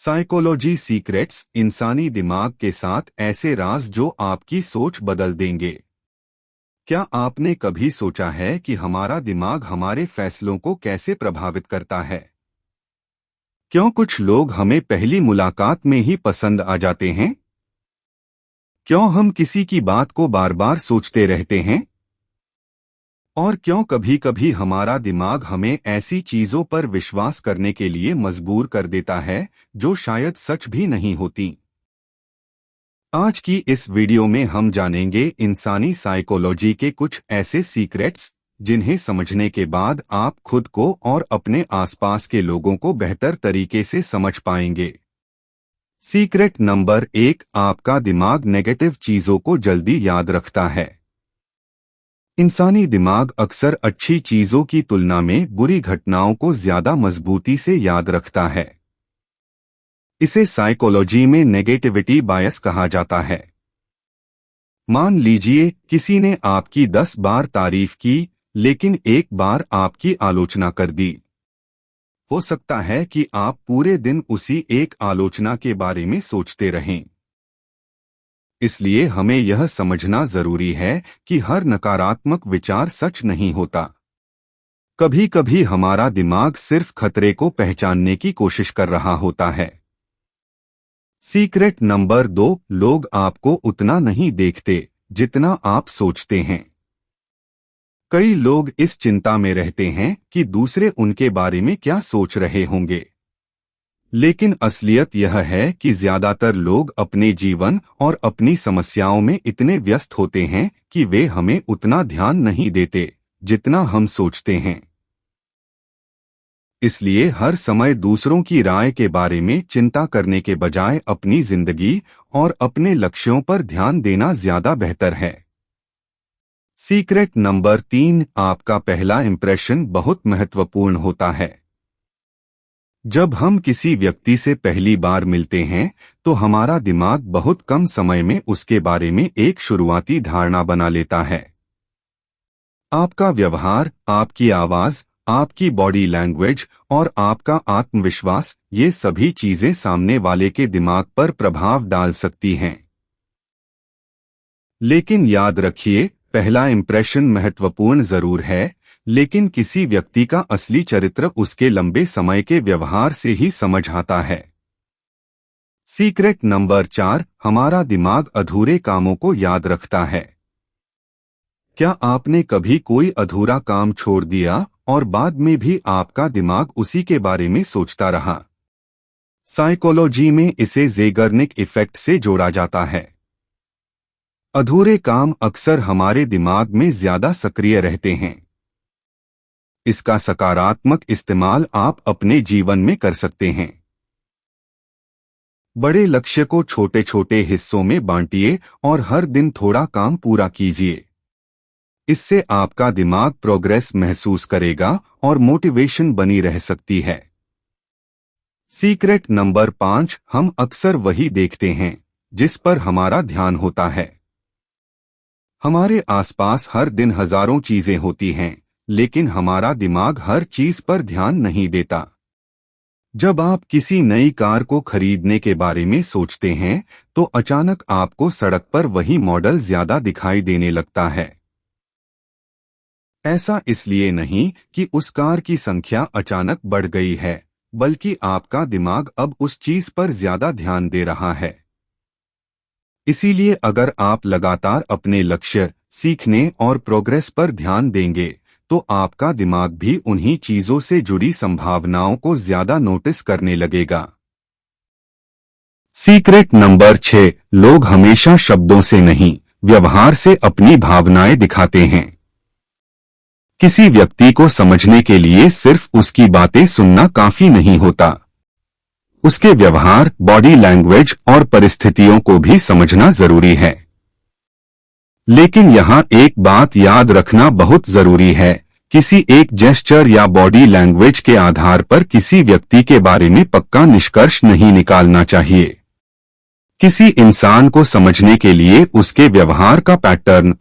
Psychology secrets, इंसानी दिमाग के साथ ऐसे राज जो आपकी सोच बदल देंगे। क्या आपने कभी सोचा है कि हमारा दिमाग हमारे फैसलों को कैसे प्रभावित करता है? क्यों कुछ लोग हमें पहली मुलाकात में ही पसंद आ जाते हैं? क्यों हम किसी की बात को बार बार सोचते रहते हैं? और क्यों कभी कभी हमारा दिमाग हमें ऐसी चीजों पर विश्वास करने के लिए मजबूर कर देता है जो शायद सच भी नहीं होती? आज की इस वीडियो में हम जानेंगे इंसानी साइकोलॉजी के कुछ ऐसे सीक्रेट्स जिन्हें समझने के बाद आप खुद को और अपने आसपास के लोगों को बेहतर तरीके से समझ पाएंगे। सीक्रेट नंबर 1, आपका दिमाग नेगेटिव चीजों को जल्दी याद रखता है। इंसानी दिमाग अक्सर अच्छी चीजों की तुलना में बुरी घटनाओं को ज्यादा मजबूती से याद रखता है। इसे साइकोलॉजी में नेगेटिविटी बायस कहा जाता है। मान लीजिए किसी ने आपकी 10 बार तारीफ की लेकिन एक बार आपकी आलोचना कर दी। हो सकता है कि आप पूरे दिन उसी एक आलोचना के बारे में सोचते रहें। इसलिए हमें यह समझना जरूरी है कि हर नकारात्मक विचार सच नहीं होता। कभी कभी हमारा दिमाग सिर्फ खतरे को पहचानने की कोशिश कर रहा होता है। सीक्रेट नंबर 2, लोग आपको उतना नहीं देखते जितना आप सोचते हैं। कई लोग इस चिंता में रहते हैं कि दूसरे उनके बारे में क्या सोच रहे होंगे। लेकिन असलियत यह है कि ज्यादातर लोग अपने जीवन और अपनी समस्याओं में इतने व्यस्त होते हैं कि वे हमें उतना ध्यान नहीं देते जितना हम सोचते हैं। इसलिए हर समय दूसरों की राय के बारे में चिंता करने के बजाय अपनी जिंदगी और अपने लक्ष्यों पर ध्यान देना ज्यादा बेहतर है। सीक्रेट नंबर 3, आपका पहला इंप्रेशन बहुत महत्वपूर्ण होता है। जब हम किसी व्यक्ति से पहली बार मिलते हैं तो हमारा दिमाग बहुत कम समय में उसके बारे में एक शुरुआती धारणा बना लेता है। आपका व्यवहार, आपकी आवाज, आपकी बॉडी लैंग्वेज और आपका आत्मविश्वास, ये सभी चीजें सामने वाले के दिमाग पर प्रभाव डाल सकती हैं। लेकिन याद रखिए, पहला इंप्रेशन महत्वपूर्ण जरूर है, लेकिन किसी व्यक्ति का असली चरित्र उसके लंबे समय के व्यवहार से ही समझ आता है। सीक्रेट नंबर 4, हमारा दिमाग अधूरे कामों को याद रखता है। क्या आपने कभी कोई अधूरा काम छोड़ दिया और बाद में भी आपका दिमाग उसी के बारे में सोचता रहा? साइकोलॉजी में इसे ज़ेगर्निक इफेक्ट से जोड़ा जाता है। अधूरे काम अक्सर हमारे दिमाग में ज्यादा सक्रिय रहते हैं। इसका सकारात्मक इस्तेमाल आप अपने जीवन में कर सकते हैं। बड़े लक्ष्य को छोटे छोटे हिस्सों में बांटिए और हर दिन थोड़ा काम पूरा कीजिए। इससे आपका दिमाग प्रोग्रेस महसूस करेगा और मोटिवेशन बनी रह सकती है। सीक्रेट नंबर 5, हम अक्सर वही देखते हैं जिस पर हमारा ध्यान होता है। हमारे आसपास हर दिन हजारों चीजें होती हैं, लेकिन हमारा दिमाग हर चीज पर ध्यान नहीं देता। जब आप किसी नई कार को खरीदने के बारे में सोचते हैं तो अचानक आपको सड़क पर वही मॉडल ज्यादा दिखाई देने लगता है। ऐसा इसलिए नहीं कि उस कार की संख्या अचानक बढ़ गई है, बल्कि आपका दिमाग अब उस चीज पर ज्यादा ध्यान दे रहा है। इसीलिए अगर आप लगातार अपने लक्ष्य, सीखने और प्रोग्रेस पर ध्यान देंगे तो आपका दिमाग भी उन्हीं चीजों से जुड़ी संभावनाओं को ज्यादा नोटिस करने लगेगा। सीक्रेट नंबर 6, लोग हमेशा शब्दों से नहीं, व्यवहार से अपनी भावनाएं दिखाते हैं। किसी व्यक्ति को समझने के लिए सिर्फ उसकी बातें सुनना काफी नहीं होता। उसके व्यवहार, बॉडी लैंग्वेज और परिस्थितियों को भी समझना जरूरी है। लेकिन यहाँ एक बात याद रखना बहुत जरूरी है, किसी एक जेस्चर या बॉडी लैंग्वेज के आधार पर किसी व्यक्ति के बारे में पक्का निष्कर्ष नहीं निकालना चाहिए। किसी इंसान को समझने के लिए उसके व्यवहार का पैटर्न